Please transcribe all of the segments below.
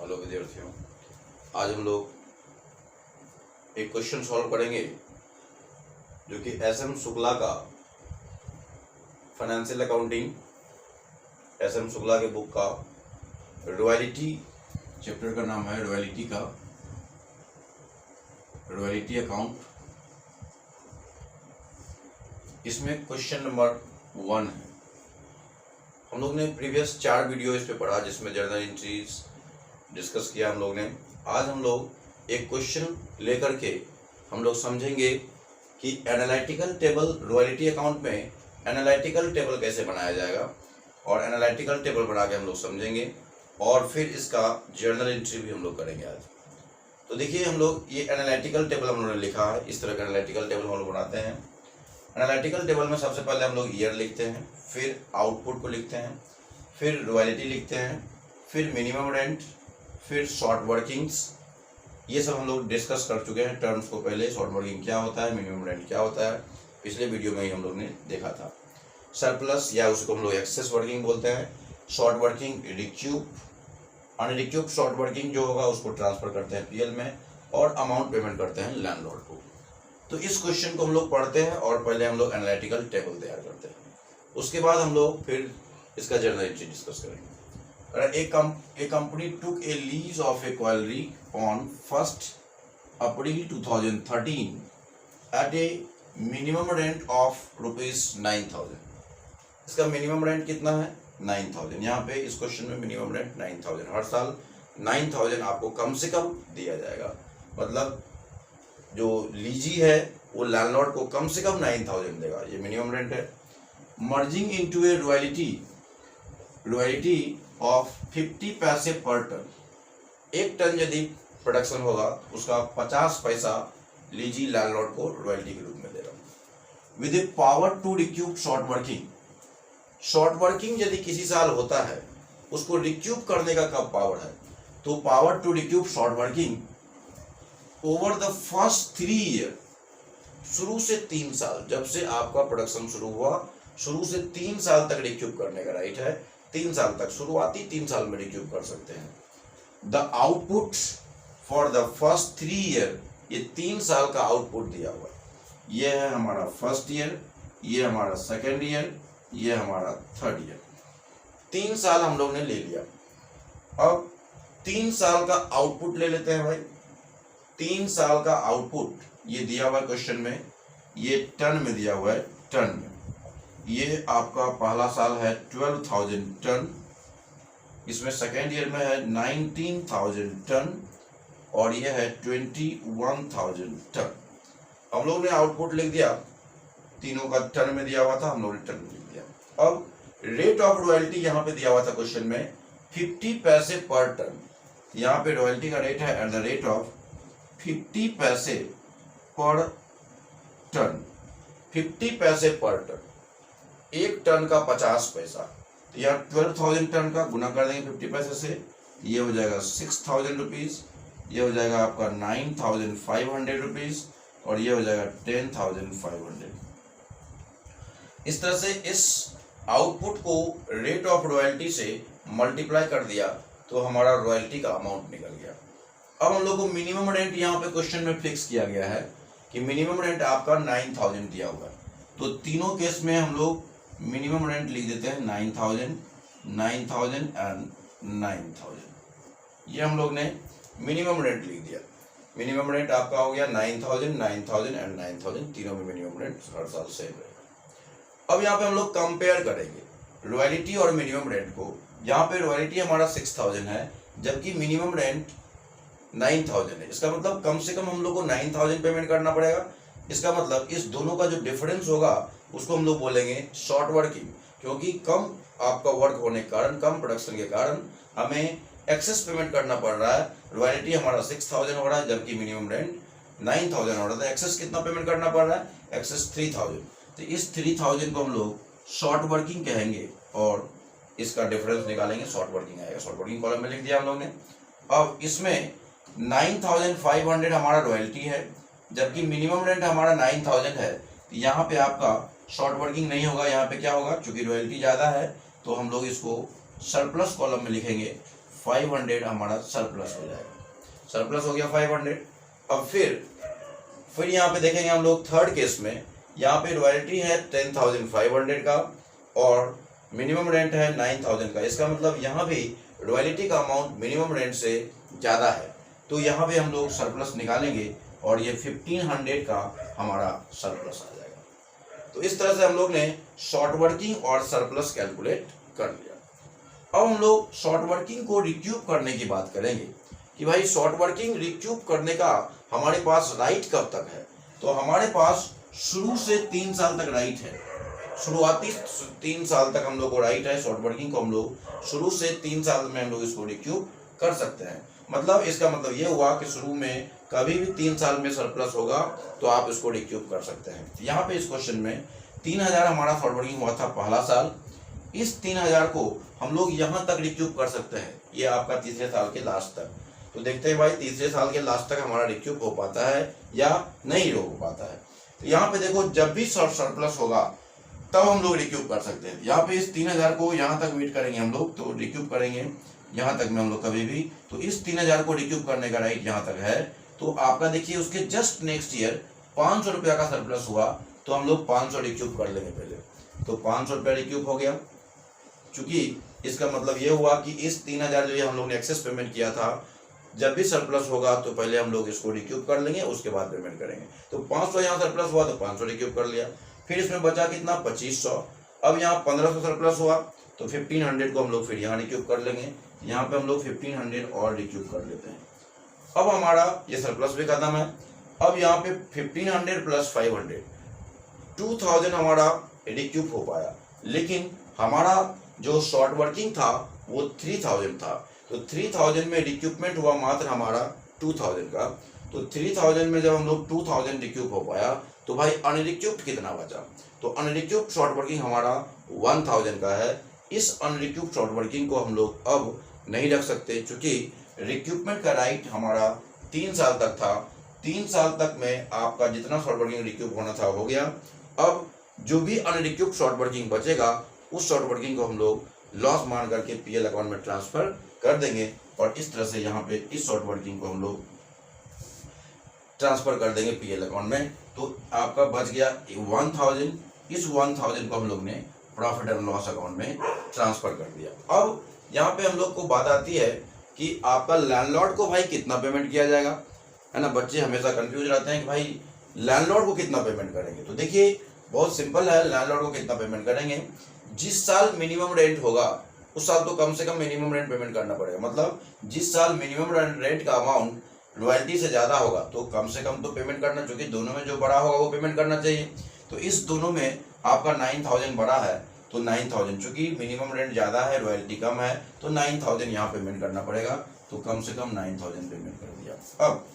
Hello विद्यार्थियों, आज हम लोग एक क्वेश्चन सॉल्व करेंगे जो कि एस.एम. शुक्ला का फाइनेंशियल अकाउंटिंग, एस.एम. शुक्ला के बुक का रॉयल्टी चैप्टर का नाम है रॉयल्टी अकाउंट। इसमें क्वेश्चन नंबर 1 है। हम लोग ने प्रीवियस 4 वीडियो इस पे पढ़ा जिसमें जर्नल एंट्रीज डिस्कस किया हम लोग ने। आज हम लोग एक क्वेश्चन लेकर के हम लोग समझेंगे कि एनालिटिकल टेबल रॉयल्टी अकाउंट में एनालिटिकल टेबल कैसे बनाया जाएगा, और एनालिटिकल टेबल बना के हम लोग समझेंगे और फिर इसका जर्नल एंट्री भी हम लोग करेंगे आज। तो देखिए, हम लोग ये एनालिटिकल टेबल हम लोगों ने लिखा है। इस तरह का एनालिटिकल टेबल हम लोग बनाते हैं। एनालिटिकल टेबल में सबसे पहले हम लोग ईयर लिखते हैं, फिर आउटपुट को लिखते हैं, फिर रॉयल्टी लिखते हैं, फिर मिनिमम रेंट, फिर शॉर्ट वर्किंग्स। ये सब हम लोग डिस्कस कर चुके हैं टर्म्स को पहले। शॉर्ट वर्किंग क्या होता है, मिनिमम रेंट क्या होता है, पिछले वीडियो में ही हम लोग ने देखा था। सरप्लस या उसको हम लोग एक्सेस वर्किंग बोलते हैं। शॉर्ट वर्किंग रिक्यूब, अनरिक्यूब शॉर्ट वर्किंग जो होगा उसको ट्रांसफर करते हैं पीएल में, और अमाउंट पेमेंट करते हैं लैंडलॉर्ड को। तो इस क्वेश्चन को हम लोग पढ़ते हैं और पहले हम लोग एनालिटिकल टेबल तैयार करते हैं। उसके बाद हम लोग फिर इसका जर्नल एंट्री डिस्कस करेंगे। A company took a lease of a colliery on 1st April 2013 at a minimum rent of ₹9,000। इसका मिनिमम रेंट कितना है? 9,000। यहाँ पे इस क्वेश्चन में मिनिमम रेंट 9,000। हर साल 9,000 आपको कम से कम दिया जाएगा। मतलब जो लीजी है वो लैंडलॉर्ड को कम से कम 9,000 देगा। ये मिनिमम रेंट है। Merging into A royalty of 50 पैसे पर टन। 1 टन यदि प्रोडक्शन होगा उसका 50 पैसा लीजी लैंडलॉर्ड को रॉयल्टी के रूप में देगा। With a power to recoup short working. Short working यदि किसी साल होता है उसको रिक्यूब करने का कब पावर है? तो power to recoup short working over the first 3 year, शुरू से 3 साल, जब से आपका प्रोडक्शन शुरू हुआ शुरू से 3 साल तक रिक्यूब करने का राइट है। 3 साल तक, शुरुआती 3 साल में रिक्यूब कर सकते हैं। The output for the first 3 year, ये 3 साल का आउटपुट दिया हुआ है। ये है हमारा फर्स्ट ईयर, ये हमारा सेकेंड ईयर, ये हमारा थर्ड ईयर। 3 साल हम लोग ने ले लिया। अब 3 साल का आउटपुट ले लेते हैं भाई। 3 साल का आउटपुट ये दिया हुआ है क्वेश्चन में, ये टन में दिया हुआ है, टन में। ये आपका पहला साल है 12,000 टन, इसमें सेकेंड ईयर में है 19,000 टन, और ये है 21,000 टन। हम लोग ने आउटपुट लिख दिया, तीनों का टन में दिया हुआ था, हम लोग ने टन में लिख दिया। अब रेट ऑफ रॉयल्टी यहाँ पे दिया हुआ था क्वेश्चन में 50 पैसे पर टन। यहाँ पे रॉयल्टी का रेट है एट द रेट ऑफ 50 पैसे पर टन। 50 पैसे पर टन, 1 टन का 50 पैसा। तो यहाँ 12,000 टन का गुना कर देंगे 50 पैसे से, ये हो जाएगा 6,000 रुपीज, ये हो जाएगा आपका 9,500 रुपीज, और ये हो जाएगा 10,500। इस तरह से इस आउटपुट को रेट ऑफ रॉयल्टी से मल्टीप्लाई कर दिया तो हमारा रॉयल्टी का अमाउंट निकल गया। अब हम लोग को मिनिमम रेंट यहाँ पे क्वेश्चन में फिक्स किया गया है कि मिनिमम रेंट आपका 9,000 दिया हुआ है। तो तीनों केस में हम लोग मिनिमम रेंट लिख देते हैं 9,000, 9,000 एंड 9,000। ये हम लोग ने मिनिमम रेंट लिख दिया। मिनिमम रेंट आपका हो गया 9,000, 9,000 एंड 9,000। तीनों में मिनिमम रेंट हर साल सेम रहेगा। अब यहाँ पे हम लोग कंपेयर करेंगे रॉयल्टी और मिनिमम रेंट को। यहाँ पे रॉयल्टी हमारा 6,000 है जबकि मिनिमम रेंट 9,000 है। इसका मतलब कम से कम हम लोग को 9,000 पेमेंट करना पड़ेगा। इसका मतलब इस दोनों का जो डिफरेंस होगा उसको हम लोग बोलेंगे शॉर्ट वर्किंग, क्योंकि कम आपका वर्क होने के कारण, कम प्रोडक्शन के कारण हमें एक्सेस पेमेंट करना पड़ रहा है। रॉयल्टी हमारा 6,000 हो रहा है जबकि मिनिमम रेंट 9,000 हो रहा था। एक्सेस कितना पेमेंट करना पड़ रहा है? एक्सेस 3,000। तो इस 3,000 को हम लोग शॉर्ट वर्किंग कहेंगे और इसका डिफरेंस निकालेंगे, शॉर्ट वर्किंग आएगा। शॉर्ट वर्किंग कॉलम में लिख दिया हम लोग ने। अब इसमें 9,500 हमारा रॉयल्टी है जबकि मिनिमम रेंट हमारा 9,000 है। तो यहाँ पे आपका शॉर्ट वर्किंग नहीं होगा। यहाँ पे क्या होगा, चूंकि रॉयल्टी ज़्यादा है तो हम लोग इसको सरप्लस कॉलम में लिखेंगे। 500 हमारा सरप्लस हो जाएगा। सरप्लस हो गया 500। अब फिर यहाँ पे देखेंगे हम लोग थर्ड केस में, यहाँ पे रॉयल्टी है 10,500 का और मिनिमम रेंट है 9,000 का। इसका मतलब यहाँ भी रॉयल्टी का अमाउंट मिनिमम रेंट से ज़्यादा है, तो यहाँ पे हम लोग सरप्लस निकालेंगे और ये 1500 का हमारा सरप्लस आ जाएगा। तो इस तरह से हम लोग ने शॉर्ट वर्किंग और सरप्लस कैलकुलेट कर लिया। अब हम लोग शॉर्ट वर्किंग को रिक्यूब करने की बात करेंगे कि भाई शॉर्ट वर्किंग रिक्यूब करने का हमारे पास राइट कब तक है। तो हमारे पास शुरू से 3 साल तक राइट है। शुरुआती 3 साल तक हम लोग को राइट है। शॉर्ट वर्किंग को हम लोग शुरू से 3 साल में हम लोग इसको रिक्यूब कर सकते हैं। मतलब इसका मतलब ये हुआ कि शुरू में कभी भी 3 साल में सरप्लस होगा तो आप इसको रिक्यूब कर सकते हैं। यहाँ पे इस क्वेश्चन में 3000 हमारा शॉर्ट वर्किंग हुआ था पहला साल। इस 3000 को हम लोग यहाँ तक रिक्यूब कर सकते हैं, ये आपका तीसरे साल के लास्ट तक। तो देखते हैं भाई तीसरे साल के लास्ट तक हमारा रिक्यूब हो पाता है या नहीं हो पाता है। तो यहाँ पे देखो जब भी सरप्लस होगा तब हम लोग रिक्यूब कर सकते हैं। यहाँ पे इस 3000 को यहाँ तक वेट करेंगे हम लोग, तो रिक्यूब करेंगे यहाँ तक में हम लोग कभी भी। तो इस 3000 को रिक्यूब करने का राइट यहाँ तक है। तो आपका देखिए उसके जस्ट नेक्स्ट ईयर 500 रुपया का सरप्लस हुआ तो हम लोग 500 रिक्यूब कर लेंगे पहले। तो 500 रुपया रिक्यूब हो गया। चूंकि इसका मतलब ये हुआ कि इस 3000 जो ये हम लोग ने एक्सेस पेमेंट किया था, जब भी सरप्लस होगा तो पहले हम लोग इसको रिक्यूब कर लेंगे, उसके बाद पेमेंट करेंगे। तो 500 यहाँ सरप्लस हुआ तो 500 रिक्यूब कर लिया। फिर इसमें बचा कितना 2500। अब यहाँ 1500 सरप्लस हुआ तो 1500 को हम लोग फिर यहाँ रिक्यूब कर लेंगे। यहाँ पे हम लोग 1500 और रिक्यूब कर लेते हैं। अब हमारा ये सरप्लस भी खत्म है। अब यहाँ पे 1500 प्लस 500 2000 हमारा रिक्यूब हो पाया, लेकिन हमारा जो शॉर्ट वर्किंग था वो 3000 था। तो 3000 में रिक्यूपमेंट हुआ मात्र हमारा 2000 का। तो 3000 में जब हम लोग 2000 रिक्यूब हो पाया तो भाई अनरिक्यूब्ड कितना बचा। तो अनरिक्यूब्ड शॉर्ट वर्किंग हमारा 1000 का है। इस अनरिक्यूब्ड शॉर्ट वर्किंग को हम लोग अब नहीं रख सकते, क्योंकि रिक्यूपमेंट का राइट हमारा 3 साल तक था। 3 साल तक में आपका जितना शॉर्ट वर्किंग रिक्यूब होना था हो गया। अब जो भी अनरिक्यूब्ड शॉर्ट वर्किंग बचेगा उस शॉर्ट वर्किंग को हम लोग लॉस मान करके पीएल अकाउंट में ट्रांसफर कर देंगे और इस तरह से यहाँ पे इस शॉर्ट वर्किंग को हम लोग ट्रांसफर कर देंगे पीएल अकाउंट में। तो आपका बच गया 1000। इस 1000 को हम लोग ने प्रॉफिट एंड लॉस अकाउंट में ट्रांसफर कर दिया। अब यहाँ पे हम लोग को बात आती है कि आपका लैंडलॉर्ड को भाई कितना पेमेंट किया जाएगा, है ना। बच्चे हमेशा कंफ्यूज रहते हैं कि भाई लैंडलॉर्ड को कितना पेमेंट करेंगे। तो देखिए बहुत सिंपल है, लैंडलॉर्ड को कितना पेमेंट करेंगे, जिस साल मिनिमम रेंट होगा उस साल तो कम से कम मिनिमम रेंट पेमेंट करना पड़ेगा। मतलब जिस साल मिनिमम रेंट का अमाउंट रॉयल्टी से ज़्यादा होगा तो कम से कम तो पेमेंट करना, क्योंकि दोनों में जो बड़ा होगा वो पेमेंट करना चाहिए। तो इस दोनों में आपका 9000 बड़ा है तो 9000, चूंकि मिनिमम रेंट ज़्यादा है रॉयल्टी कम है तो 9000 यहाँ पेमेंट करना पड़ेगा। तो कम से कम 9000 पेमेंट कर दिया। अब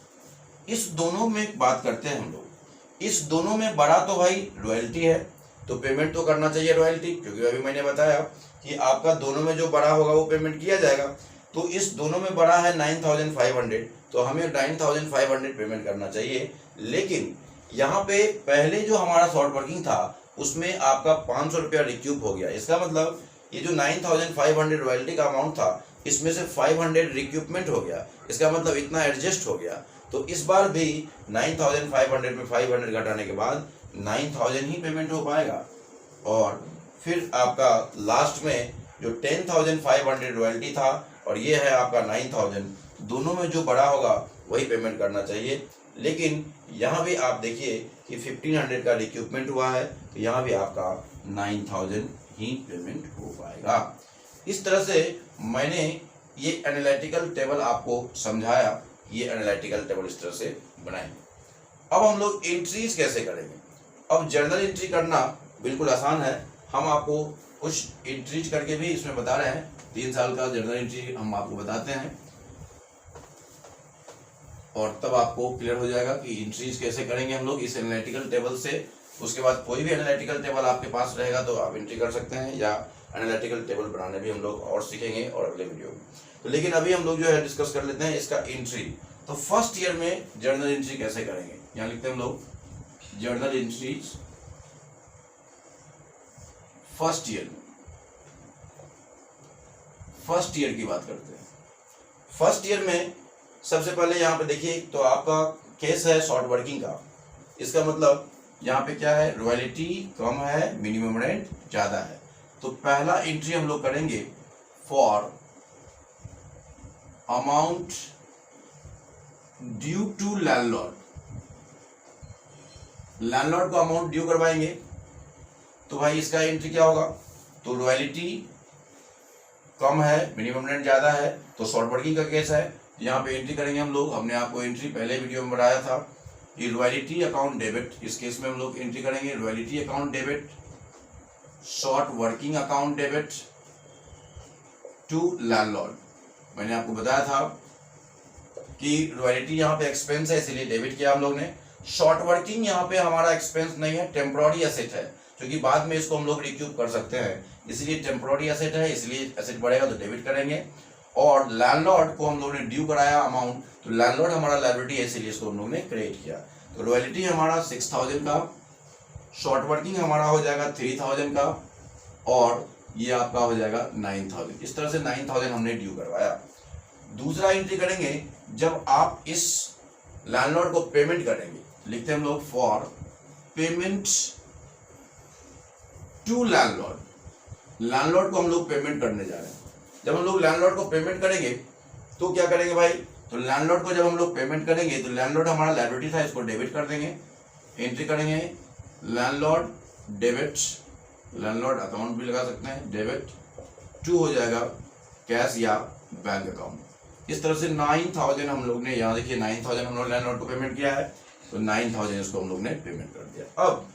इस दोनों में बात करते हैं हम लोग। इस दोनों में बड़ा तो भाई रॉयल्टी है तो पेमेंट तो करना चाहिए रॉयल्टी, क्योंकि अभी मैंने बताया कि आपका दोनों में जो बड़ा होगा वो पेमेंट किया जाएगा। तो इस दोनों में बड़ा है 9500, तो हमें 9500 पेमेंट करना चाहिए। लेकिन यहाँ पे पहले जो हमारा शॉर्ट वर्किंग था उसमें आपका 500 रुपया रिक्यूब हो गया। इसका मतलब ये जो 9500 रॉयल्टी का अमाउंट था इसमें से 500 रिक्यूपमेंट हो गया। इसका मतलब इतना एडजस्ट हो गया। तो इस बार भी 9500 में 500 घटाने के बाद 9000 ही पेमेंट हो पाएगा। और फिर आपका लास्ट में जो 10500 रॉयल्टी था और ये है आपका 9000, दोनों में जो बड़ा होगा वही पेमेंट करना चाहिए। लेकिन यहाँ भी आप देखिए कि 1500 का रिक्यूपमेंट हुआ है तो यहाँ भी आपका 9000 ही पेमेंट हो पाएगा। इस तरह से मैंने ये एनालिटिकल टेबल आपको समझाया। ये एनालिटिकल टेबल इस तरह से बनाएंगे। अब हम लोग एंट्रीज कैसे करेंगे। अब जर्नल एंट्री करना बिल्कुल आसान है। हम आपको कुछ एंट्रीज करके भी इसमें बता रहे हैं। 3 साल का जर्नल एंट्री हम आपको बताते हैं और तब आपको क्लियर हो जाएगा कि एंट्रीज कैसे करेंगे हम लोग इस एनालिटिकल टेबल से। उसके बाद कोई भी एनालिटिकल टेबल आपके पास रहेगा तो आप एंट्री कर सकते हैं, या एनालिटिकल टेबल बनाने भी हम लोग और सीखेंगे और अगले वीडियो में। तो लेकिन अभी हम लोग जो है डिस्कस कर लेते हैं इसका एंट्री। तो फर्स्ट ईयर में जर्नल एंट्री कैसे करेंगे, यहाँ लिखते हैं हम लोग जर्नल एंट्रीज फर्स्ट ईयर की बात करते हैं। फर्स्ट ईयर में सबसे पहले यहाँ पे देखिए, तो आपका केस है शॉर्ट वर्किंग का। इसका मतलब यहाँ पे क्या है, रॉयल्टी कम है, मिनिमम रेंट ज्यादा है। तो पहला एंट्री हम लोग करेंगे for amount due to landlord. Landlord को अमाउंट ड्यू करवाएंगे, तो भाई इसका एंट्री क्या होगा, तो रॉयल्टी कम है, मिनिमम रेंट ज्यादा है, तो शॉर्ट वर्किंग का केस है। यहाँ पे एंट्री करेंगे हम लोग, हमने आपको एंट्री पहले वीडियो में बताया था कि रॉयल्टी अकाउंट डेबिट, इस केस में हम लोग एंट्री करेंगे royalty account debit, short working account debit to landlord. मैंने आपको बताया था कि रॉयल्टी यहाँ पे एक्सपेंस है, इसलिए डेबिट किया हम लोग ने। शॉर्ट वर्किंग यहाँ पे हमारा एक्सपेंस नहीं है, टेम्पोररी एसेट है, क्योंकि बाद में इसको हम लोग रिक्यूब कर सकते हैं, इसलिए टेम्पोररी एसेट है, इसलिए एसेट बढ़ेगा तो डेबिट करेंगे। और लैंडलॉर्ड को हम लोग ने ड्यू कराया अमाउंट, तो लैंडलॉर्ड हमारा लायबिलिटी है, इसलिए इसको हम लोग ने क्रिएट किया। तो रॉयल्टी हमारा 6000 का, शॉर्ट वर्किंग हमारा हो जाएगा 3000 का, और ये आपका हो जाएगा 9000। इस तरह से 9000 हमने ड्यू करवाया। दूसरा एंट्री करेंगे जब आप इस लैंडलॉर्ड को पेमेंट करेंगे, लिखते हैं हम लोग for payment to landlord. Landlord को हम लोग पेमेंट करने जा रहे हैं। जब हम लोग लैंडलॉर्ड को पेमेंट करेंगे तो क्या करेंगे भाई, तो लैंडलॉर्ड को जब हम लोग पेमेंट करेंगे तो लैंडलॉर्ड हमारा लायबिलिटी था, इसको डेबिट कर देंगे। एंट्री करेंगे लैंडलॉर्ड डेबिट, लैंडलॉर्ड अकाउंट भी लगा सकते हैं, डेबिट टू हो जाएगा कैश या बैंक अकाउंट। इस तरह से 9000 हम लोग ने, यहाँ देखिए 9000 हम लोग लैंडलॉर्ड को पेमेंट किया है, तो 9000 इसको हम लोग ने पेमेंट कर दिया। अब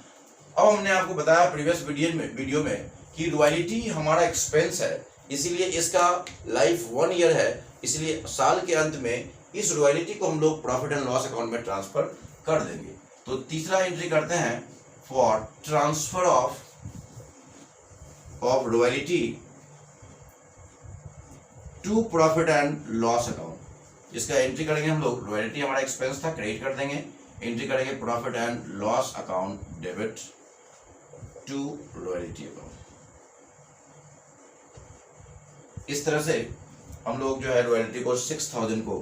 हमने आपको बताया प्रीवियस वीडियो में कि रॉयल्टी हमारा एक्सपेंस है, इसीलिए इसका लाइफ 1 ईयर है, इसलिए साल के अंत में इस रॉयल्टी को हम लोग प्रॉफिट एंड लॉस अकाउंट में ट्रांसफर कर देंगे। तो तीसरा एंट्री करते हैं for transfer of royalty to profit and loss account. इसका एंट्री करेंगे हम लोग, रॉयल्टी हमारा एक्सपेंस था, क्रेडिट कर देंगे। एंट्री करेंगे profit and loss account debit to royalty account. इस तरह से हम लोग जो है रॉयल्टी को 6000 को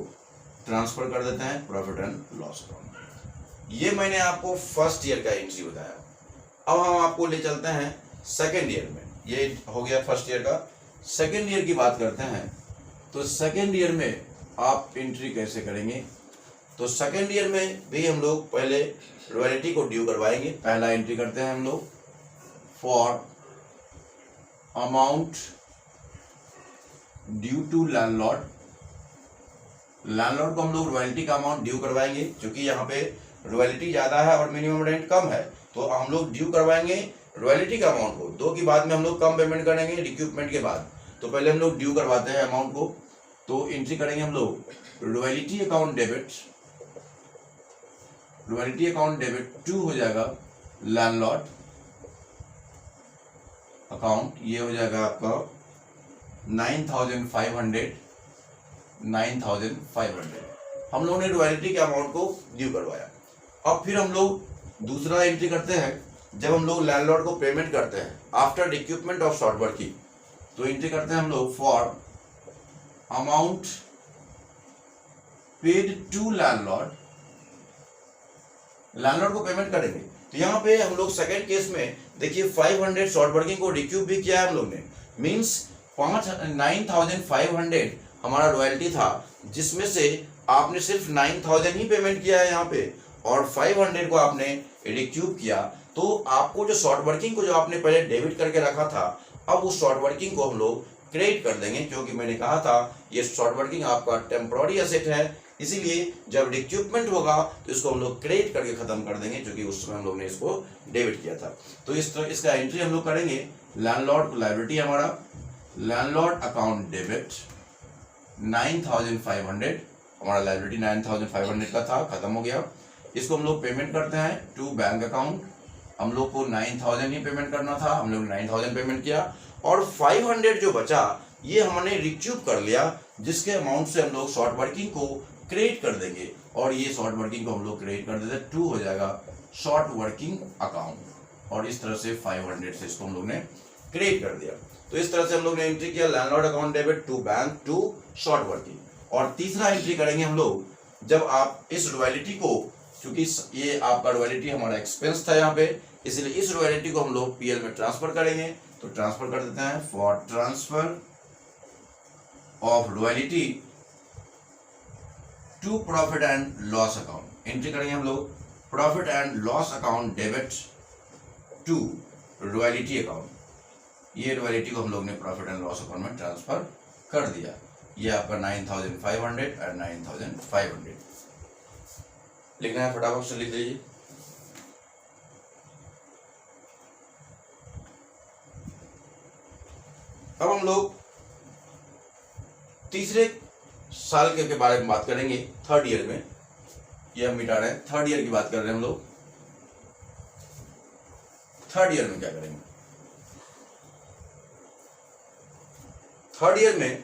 ट्रांसफर कर देते हैं प्रॉफिट एंड लॉस अकाउंट। ये मैंने आपको फर्स्ट ईयर का एंट्री बताया। अब हम आपको ले चलते हैं सेकेंड ईयर में। ये हो गया फर्स्ट ईयर का। सेकेंड ईयर की बात करते हैं, तो सेकेंड ईयर में आप एंट्री कैसे करेंगे, तो सेकेंड ईयर में भी हम लोग पहले रॉयल्टी को ड्यू करवाएंगे। पहला एंट्री करते हैं हम लोग for amount due to landlord. Landlord को हम लोग रॉयल्टी का अमाउंट ड्यू करवाएंगे, क्योंकि यहाँ पे रॉयल्टी ज्यादा है और मिनिमम रेंट कम है, तो हम लोग ड्यू करवाएंगे रॉयल्टी का अमाउंट को। 2 की बाद में हम लोग कम पेमेंट करेंगे रिक्यूपमेंट के बाद, तो पहले हम लोग ड्यू करवाते हैं अमाउंट को। तो एंट्री करेंगे हम लोग royalty account debit, royalty account debit to हो जाएगा लैंडलॉर्ड अकाउंट, ये हो जाएगा आपका 9500। हम लोगों ने रॉयल्टी के अमाउंट को ड्यू करवाया। अब फिर हम लोग दूसरा एंट्री करते हैं, जब हम लोग लैंडलॉर्ड को पेमेंट करते हैं after recoupment of short working, तो एंट्री करते हैं हम लोग for amount paid to landlord. Landlord को पेमेंट करेंगे, तो यहाँ पे हम लोग सेकेंड केस में देखिए 500 शॉर्ट वर्किंग को रिक्यूब भी किया है हम लोग ने, मीन्स 9500 हमारा रॉयल्टी था, जिसमें से आपने सिर्फ 9000 ही पेमेंट किया है यहाँ पे, और 500 को आपने रिक्यूब किया। तो आपको जो शॉर्ट वर्किंग को जो आपने पहले डेबिट करके रखा था, अब उस शॉर्ट वर्किंग को हम लोग क्रेडिट कर देंगे, क्योंकि मैंने कहा था ये शॉर्ट वर्किंग आपका टेम्पोररी एसेट है, इसीलिए जब रिक्यूपमेंट होगा तो इसको हम लोग क्रेडिट करके खत्म कर देंगे, क्योंकि उस समय हम लोग ने इसको डेबिट किया था। तो इस तरह इसका एंट्री हम लोग करेंगे लैंडलॉर्ड लायबिलिटी हमारा लैंडलॉर्ड अकाउंट डेबिट 9500, हमारा लायबिलिटी 9500 का था, खत्म हो गया। इसको हम लोग पेमेंट करते हैं टू बैंक अकाउंट। हम लोग को 9000 ही पेमेंट करना था, हम लोग 9000 पेमेंट किया, और 500 जो बचा ये हमने रिक्यूब कर लिया, जिसके अमाउंट से हम लोग शॉर्ट वर्किंग को क्रेडिट कर देंगे, और ये शॉर्ट वर्किंग को हम लोग क्रेडिट कर देते, टू हो जाएगा शॉर्ट वर्किंग अकाउंट, और इस तरह से 500 से इसको हम लोग ने क्रिएट कर दिया। तो इस तरह से हम लोग ने एंट्री किया landlord account debit to bank to short working. और तीसरा एंट्री करेंगे हम लोग जब आप इस रॉयल्टी को, क्योंकि ये आपका रॉयल्टी हमारा एक्सपेंस था यहाँ पे, इसलिए इस रॉयल्टी को हम लोग पीएल में ट्रांसफर करेंगे। तो ट्रांसफर कर देते हैं, for transfer of royalty to profit and loss account. Entry करेंगे हम लोग profit and loss account debit to royalty account. ये रॉयल्टी को हम लोग ने प्रॉफिट एंड लॉस अकाउंट में ट्रांसफर कर दिया। ये आपका 9,500 एंड 9,500 लिखना है, फटाफट से लिख लीजिए। अब हम लोग तीसरे साल के बारे में बात करेंगे, थर्ड ईयर में। ये हम मिटा रहे हैं, थर्ड ईयर की बात कर रहे हैं हम लोग। थर्ड ईयर में क्या करेंगे? थर्ड ईयर में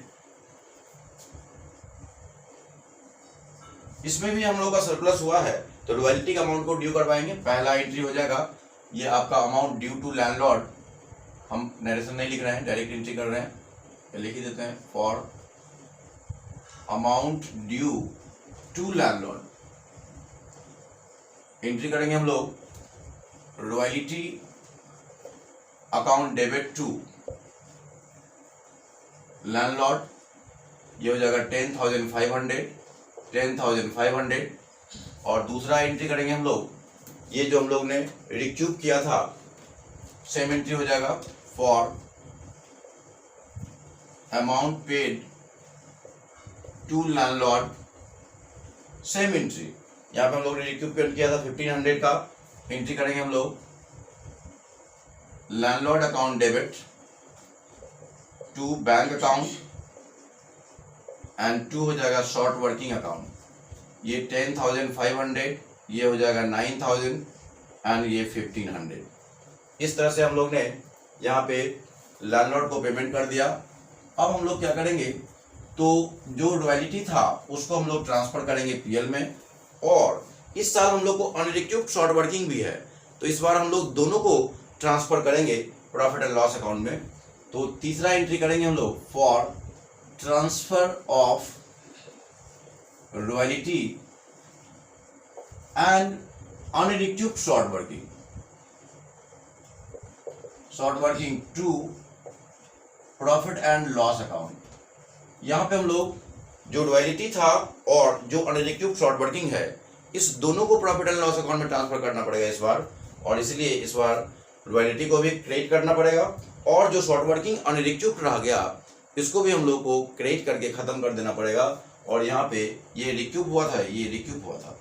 इसमें भी हम लोग का सरप्लस हुआ है तो रॉयल्टी का अमाउंट को ड्यू करवाएंगे। पहला एंट्री हो जाएगा, ये आपका अमाउंट ड्यू टू लैंडलॉर्ड। हम नरेशन नहीं लिख रहे हैं, डायरेक्ट एंट्री कर रहे हैं, लिख ही देते हैं, for amount due to landlord. Entry करेंगे हम लोग royalty account debit to landlord. ये हो जाएगा 10,500 और दूसरा एंट्री करेंगे हम लोग, ये जो हम लोग ने रिक्यूब किया था, सेम एंट्री हो जाएगा, for amount paid to landlord. Same entry, यहाँ पे हम लोग ने रिक्यूब किया था 1,500 का। एंट्री करेंगे हम लोग landlord account debit to bank account and to हो जाएगा शॉर्ट वर्किंग अकाउंट। ये 10,500, ये हो जाएगा 9,000 एंड ये 1,500। इस तरह से हम लोग ने यहाँ पे लैंडलॉर्ड को पेमेंट कर दिया। अब हम लोग क्या करेंगे, तो जो रॉयल्टी था उसको हम लोग ट्रांसफर करेंगे पीएल में, और इस साल हम लोग को अनरिक्यूब्ड शॉर्ट वर्किंग भी है तो इस बार हम लोग दोनों को ट्रांसफर करेंगे प्रॉफिट एंड लॉस अकाउंट में। तो तीसरा एंट्री करेंगे हम लोग, for transfer of royalty and unrecouped short working to profit and loss account. यहां पे हम लोग जो रॉयल्टी था और जो अनरिक्यूब्ड शॉर्ट वर्किंग है, इस दोनों को प्रॉफिट एंड लॉस अकाउंट में ट्रांसफर करना पड़ेगा इस बार, और इसलिए इस बार रॉयल्टी को भी क्रेडिट करना पड़ेगा और जो शॉर्ट वर्किंग अनरिक्यूब्ड रह गया इसको भी हम लोग को क्रेडिट करके खत्म कर देना पड़ेगा। और यहाँ पे ये रिक्यूब हुआ था, ये रिक्यूब हुआ था,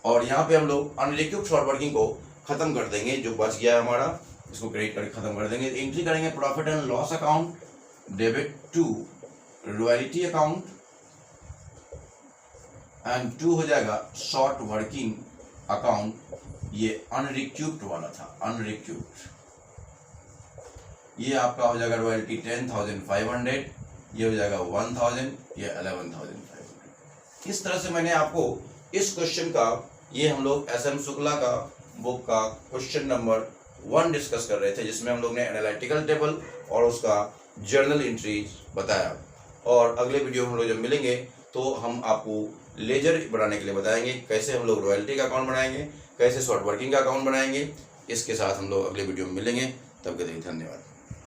और यहाँ पे हम लोग अनरिक्यूब्ड शॉर्ट वर्किंग को खत्म कर देंगे। जो बच गया है हमारा, इसको क्रेडिट करके खत्म कर देंगे। एंट्री करेंगे profit and loss account debit to royalty account and to हो जाएगा शॉर्ट वर्किंग अकाउंट। ये अनरिक्यूब्ड वाला था, अनरिक्यूब्ड। ये आपका हो जाएगा रॉयल्टी 10,500, ये हो जाएगा 1,000, ये 11,500। इस तरह से मैंने आपको इस क्वेश्चन का, ये हम लोग SM शुक्ला का बुक का क्वेश्चन नंबर 1 डिस्कस कर रहे थे, जिसमें हम लोग ने एनालिटिकल टेबल और उसका जर्नल एंट्रीज बताया। और अगले वीडियो में हम लोग जब मिलेंगे तो हम आपको लेजर बनाने के लिए बताएंगे, कैसे हम लोग रॉयल्टी का अकाउंट बनाएंगे, कैसे शॉर्ट वर्किंग का अकाउंट बनाएंगे। इसके साथ हम लोग अगले वीडियो में मिलेंगे, तब के लिए धन्यवाद।